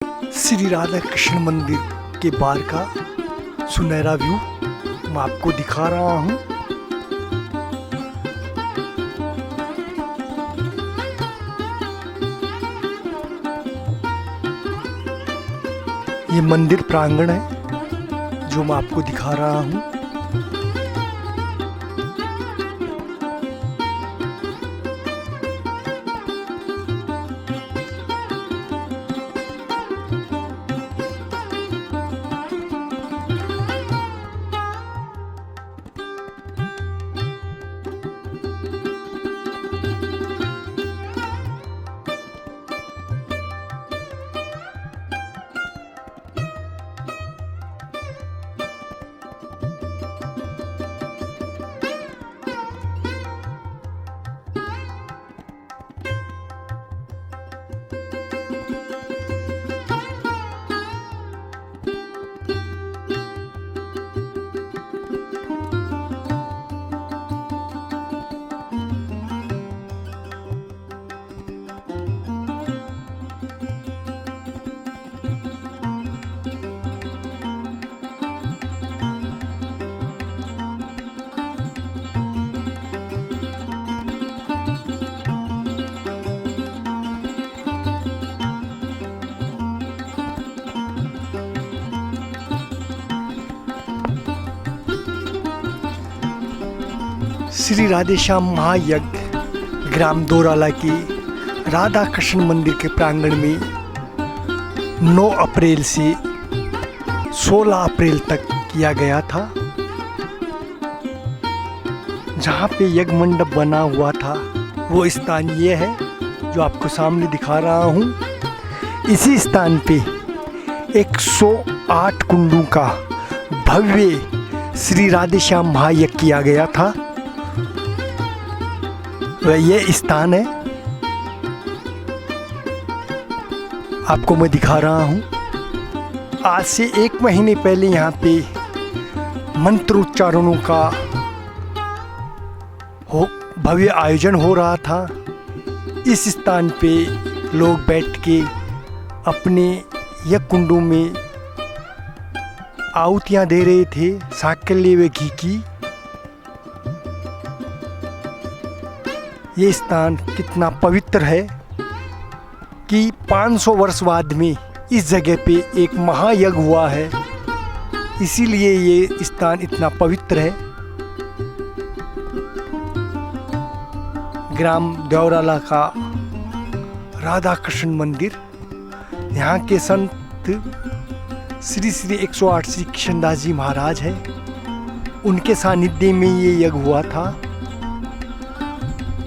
श्री राधा कृष्ण मंदिर के बाहर का सुनहरा व्यू मैं आपको दिखा रहा हूँ। ये मंदिर प्रांगण है जो मैं आपको दिखा रहा हूँ। श्री राधे श्याम महायज्ञ ग्राम दोराला के राधा कृष्ण मंदिर के प्रांगण में 9 अप्रैल से 16 अप्रैल तक किया गया था। जहाँ पे यज्ञ मंडप बना हुआ था वो स्थान ये है जो आपको सामने दिखा रहा हूँ। इसी स्थान पे 108 कुंडों का भव्य श्री राधे श्याम महायज्ञ किया गया था। वह ये स्थान है आपको मैं दिखा रहा हूँ। आज से 1 महीने पहले यहाँ पे मंत्रोच्चारणों का भव्य आयोजन हो रहा था। इस स्थान पे लोग बैठ के अपने यज्ञ कुंडों में आहुतियाँ दे रहे थे, साकल्य व घी की। ये स्थान कितना पवित्र है कि 500 वर्ष बाद में इस जगह पे एक महायज्ञ हुआ है, इसीलिए ये स्थान इतना पवित्र है। ग्राम दोराला का राधा कृष्ण मंदिर, यहाँ के संत श्री श्री 108 श्री कृष्णदास जी महाराज है, उनके सानिध्य में ये यज्ञ हुआ था।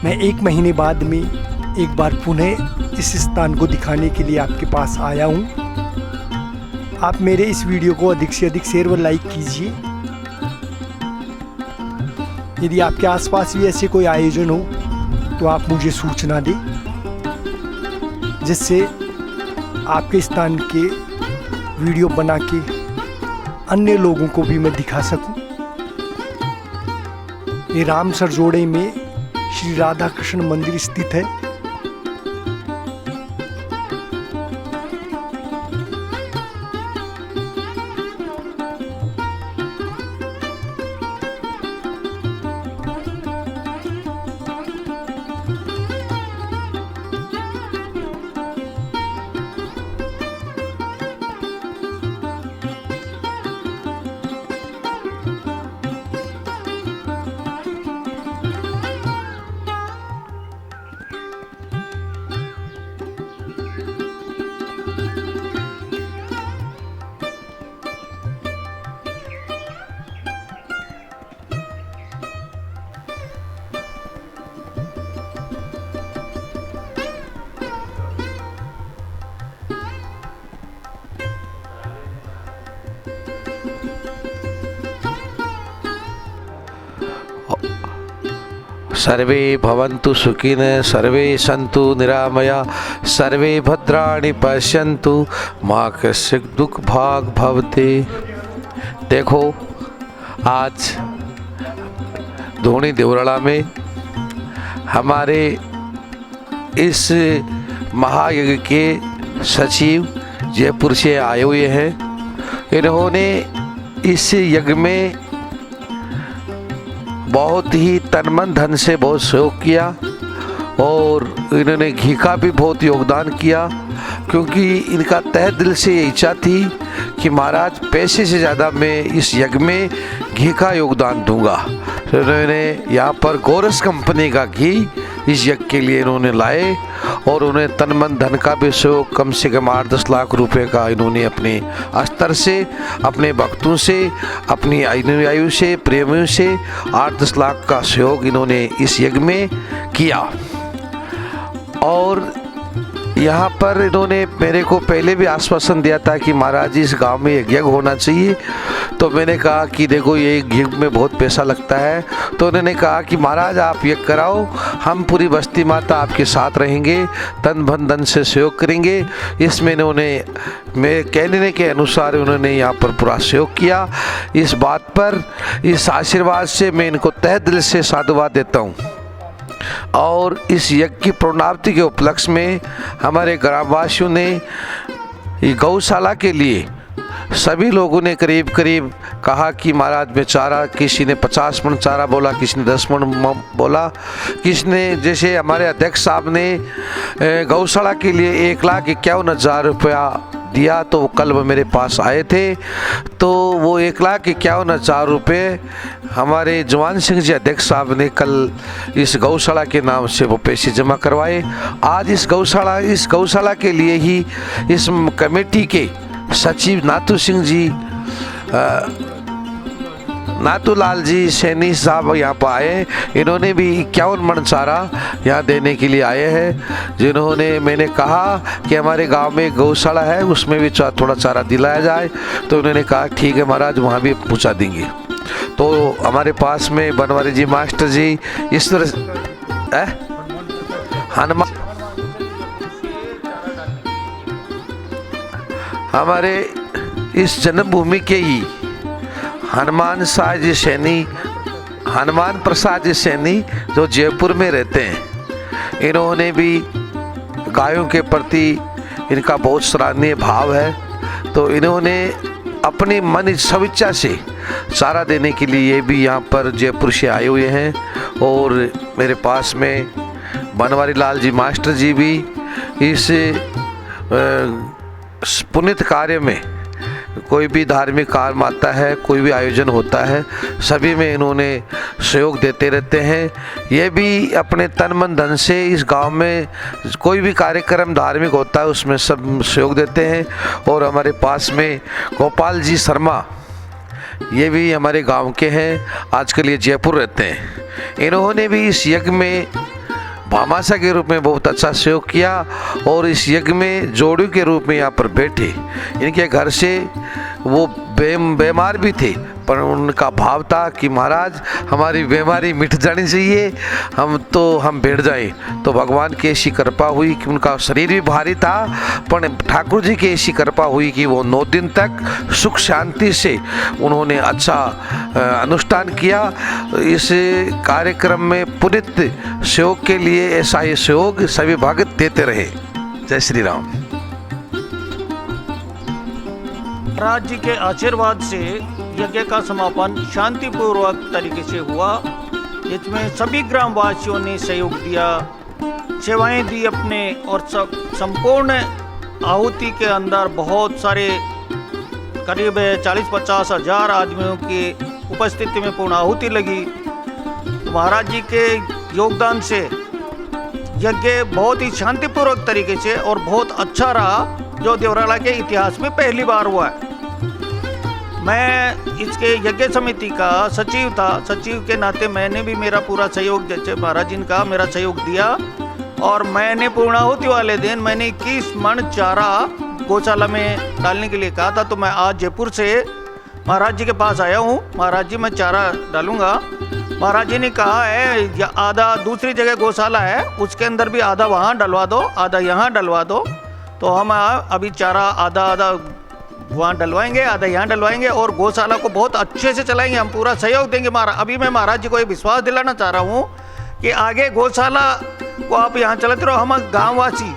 मैं 1 महीने बाद में एक बार पुनः इस स्थान को दिखाने के लिए आपके पास आया हूँ। आप मेरे इस वीडियो को अधिक से अधिक शेयर व लाइक कीजिए। यदि आपके आसपास भी ऐसे कोई आयोजन हो तो आप मुझे सूचना दें, जिससे आपके स्थान के वीडियो बना के अन्य लोगों को भी मैं दिखा सकूं। ये रामसर जोड़े में श्री राधा कृष्ण मंदिर स्थित है। सर्वे भवन्तु सुखिनः, सर्वे सन्तु निरामया, सर्वे भद्राणि पश्यन्तु, माँ कश्चित् दुख भाग भवते। देखो, आज धोनी देवराला में हमारे इस महायज्ञ के सचिव जयपुर से आए हुए हैं। इन्होंने इस यज्ञ में बहुत ही तन मन धन से बहुत सहयोग किया और इन्होंने घी का भी बहुत योगदान किया, क्योंकि इनका तहे दिल से ये इच्छा थी कि महाराज पैसे से ज़्यादा मैं इस यज्ञ में घी का योगदान दूंगा। तो इन्होंने यहाँ पर गोरस कंपनी का घी इस यज्ञ के लिए इन्होंने लाए और उन्हें तन मन धन का भी सहयोग कम से कम 8-10 लाख रुपए का इन्होंने अपने स्तर से, अपने भक्तों से, अपनी अनुयायियों से, प्रेमियों से 8-10 लाख का सहयोग इन्होंने इस यज्ञ में किया। और यहाँ पर इन्होंने मेरे को पहले भी आश्वासन दिया था कि महाराज जी इस गांव में एक यज्ञ होना चाहिए। तो मैंने कहा कि देखो ये यज्ञ में बहुत पैसा लगता है। तो उन्होंने कहा कि महाराज आप यज्ञ कराओ, हम पूरी बस्ती माता आपके साथ रहेंगे, तन मन धन से सहयोग करेंगे। इसमें इन्होंने मेरे कहने के अनुसार उन्होंने यहाँ पर पूरा सहयोग किया। इस बात पर, इस आशीर्वाद से मैं इनको तहे दिल से साधुवाद देता हूँ। और इस यज्ञ की पूर्णावति के उपलक्ष्य में हमारे ग्रामवासियों ने गौशाला के लिए सभी लोगों ने करीब करीब कहा कि महाराज में चारा, किसी ने 50 मन चारा बोला, किसी ने 10 मन बोला, किसी ने, जैसे हमारे अध्यक्ष साहब ने गौशाला के लिए 1,51,000 रुपया दिया। तो वो कल वो मेरे पास आए थे, तो वो 1,51,000 रुपये हमारे जवान सिंह जी अध्यक्ष साहब ने कल इस गौशाला के नाम से वो पैसे जमा करवाए। आज इस गौशाला के लिए ही इस कमेटी के सचिव नाथू सिंह जी, नाथूलाल जी सैनी साहब यहाँ पर आए। इन्होंने भी 51 मन चारा यहाँ देने के लिए आए हैं। जिन्होंने, मैंने कहा कि हमारे गांव में गौशाला है, उसमें भी थोड़ा चारा दिलाया जाए। तो उन्होंने कहा ठीक है महाराज, वहाँ भी पहुँचा देंगे। तो हमारे पास में बनवारी जी मास्टर जी इस तरह हनुमान, हमारे इस जन्मभूमि के ही हनुमान प्रसाद जी सैनी जो जयपुर में रहते हैं, इन्होंने भी गायों के प्रति इनका बहुत सराहनीय भाव है। तो इन्होंने अपनी मन स्वेच्छा से चारा देने के लिए ये भी यहाँ पर जयपुर से आए हुए हैं। और मेरे पास में बनवारी लाल जी मास्टर जी भी इस पुनित कार्य में, कोई भी धार्मिक कार्य आता है, कोई भी आयोजन होता है, सभी में इन्होंने सहयोग देते रहते हैं। ये भी अपने तन मन धन से इस गांव में कोई भी कार्यक्रम धार्मिक होता है उसमें सब सहयोग देते हैं। और हमारे पास में गोपाल जी शर्मा, ये भी हमारे गांव के हैं, आजकल ये जयपुर रहते हैं। इन्होंने भी इस यज्ञ में भामाशा के रूप में बहुत अच्छा सहयोग किया और इस यज्ञ में जोड़ू के रूप में यहाँ पर बैठे। इनके घर से वो बीमार भी थे, पर उनका भाव था कि महाराज हमारी बीमारी मिट जानी चाहिए, हम बैठ जाएं। तो भगवान की ऐसी कृपा हुई कि उनका शरीर भी भारी था, पर ठाकुर जी की ऐसी कृपा हुई कि वो 9 दिन तक सुख शांति से उन्होंने अच्छा अनुष्ठान किया। इस कार्यक्रम में पुनित सहयोग के लिए ऐसा ही सहयोग सभी भक्त देते रहे। जय श्री राम। महाराज जी के आशीर्वाद से यज्ञ का समापन शांतिपूर्वक तरीके से हुआ। इसमें सभी ग्रामवासियों ने सहयोग दिया, सेवाएं दी अपने, और संपूर्ण आहुति के अंदर बहुत सारे करीब 40-50 हज़ार आदमियों की उपस्थिति में पूर्ण आहुति लगी। तो महाराज जी के योगदान से यज्ञ बहुत ही शांतिपूर्वक तरीके से और बहुत अच्छा रहा, जो देवराला के इतिहास में पहली बार हुआ है। मैं इसके यज्ञ समिति का सचिव था, सचिव के नाते मैंने भी मेरा पूरा सहयोग, जैसे महाराज जी का मेरा सहयोग दिया। और मैंने पूर्णाहुति वाले दिन मैंने 21 मन चारा गौशाला में डालने के लिए कहा था। तो मैं आज जयपुर से महाराज जी के पास आया हूँ। महाराज जी मैं चारा डालूँगा। महाराज जी ने कहा है आधा दूसरी जगह गौशाला है, उसके अंदर भी आधा वहाँ डलवा दो, आधा यहाँ डलवा दो। तो हम अभी चारा आधा वहाँ डलवाएंगे, आधा यहाँ डलवाएंगे और गौशाला को बहुत अच्छे से चलाएंगे। हम पूरा सहयोग देंगे। अभी मैं महाराज जी को ये विश्वास दिलाना चाह रहा हूँ कि आगे गौशाला को आप यहाँ चलाते रहो। हम गाँववासी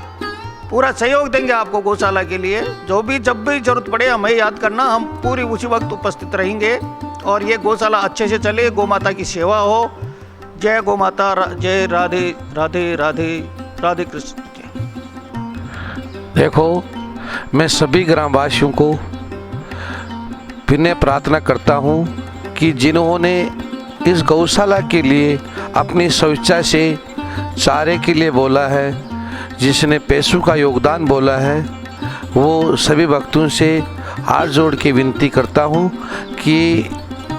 पूरा सहयोग देंगे आपको गौशाला के लिए। जो भी जब भी जरूरत पड़े हमें याद करना, हम पूरी उसी वक्त उपस्थित रहेंगे और ये गौशाला अच्छे से चले, गौ माता की सेवा हो। जय गौ माता, जय राधे राधे राधे राधे कृष्ण। देखो, मैं सभी ग्रामवासियों को विनय प्रार्थना करता हूँ कि जिन्होंने इस गौशाला के लिए अपनी स्वेच्छा से चारे के लिए बोला है, जिसने पैसों का योगदान बोला है, वो सभी भक्तों से हाथ जोड़ के विनती करता हूँ कि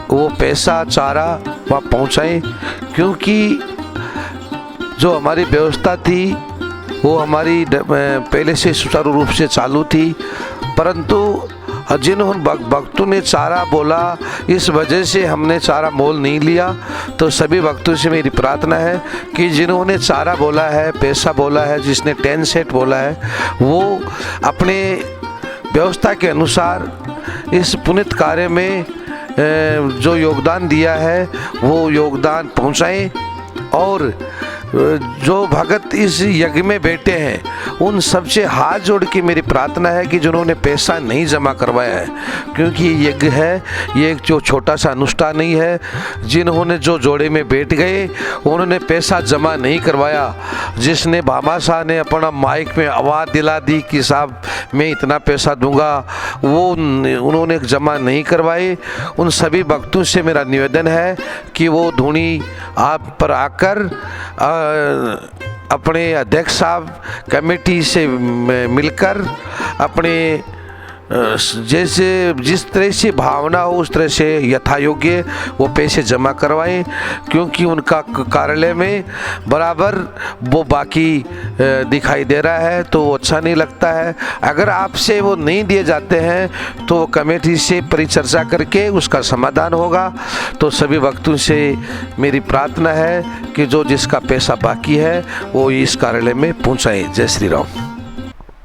वो पैसा चारा वहाँ पहुँचाएं, क्योंकि जो हमारी व्यवस्था थी वो हमारी पहले से सुचारू रूप से चालू थी, परंतु जिन्होंने भक्तों ने चारा बोला, इस वजह से हमने चारा मोल नहीं लिया। तो सभी भक्तों से मेरी प्रार्थना है कि जिन्होंने चारा बोला है, पैसा बोला है, जिसने 10 सेट बोला है, वो अपने व्यवस्था के अनुसार इस पुनित कार्य में जो योगदान दिया है वो योगदान पहुँचाएं। और जो भगत इस यज्ञ में बैठे हैं उन सबसे हाथ जोड़ के मेरी प्रार्थना है कि जिन्होंने पैसा नहीं जमा करवाया है, क्योंकि ये यज्ञ है, ये एक जो छोटा सा अनुष्ठान नहीं है। जिन्होंने जो जोड़े में बैठ गए उन्होंने पैसा जमा नहीं करवाया, जिसने भामाशाह ने अपना माइक में आवाज़ दिला दी कि साहब मैं इतना पैसा दूंगा, वो उन्होंने जमा नहीं करवाए। उन सभी भक्तों से मेरा निवेदन है कि वो धुनी आप पर आकर अपने अध्यक्ष साहब कमेटी से मिलकर अपने जैसे जिस तरह से भावना हो उस तरह से यथा योग्य वो पैसे जमा करवाएं, क्योंकि उनका कार्यालय में बराबर वो बाकी दिखाई दे रहा है तो वो अच्छा नहीं लगता है। अगर आपसे वो नहीं दिए जाते हैं तो कमेटी से परिचर्चा करके उसका समाधान होगा। तो सभी भक्तों से मेरी प्रार्थना है कि जो जिसका पैसा बाकी है वो इस कार्यालय में पहुंचाएं। जय श्री राम।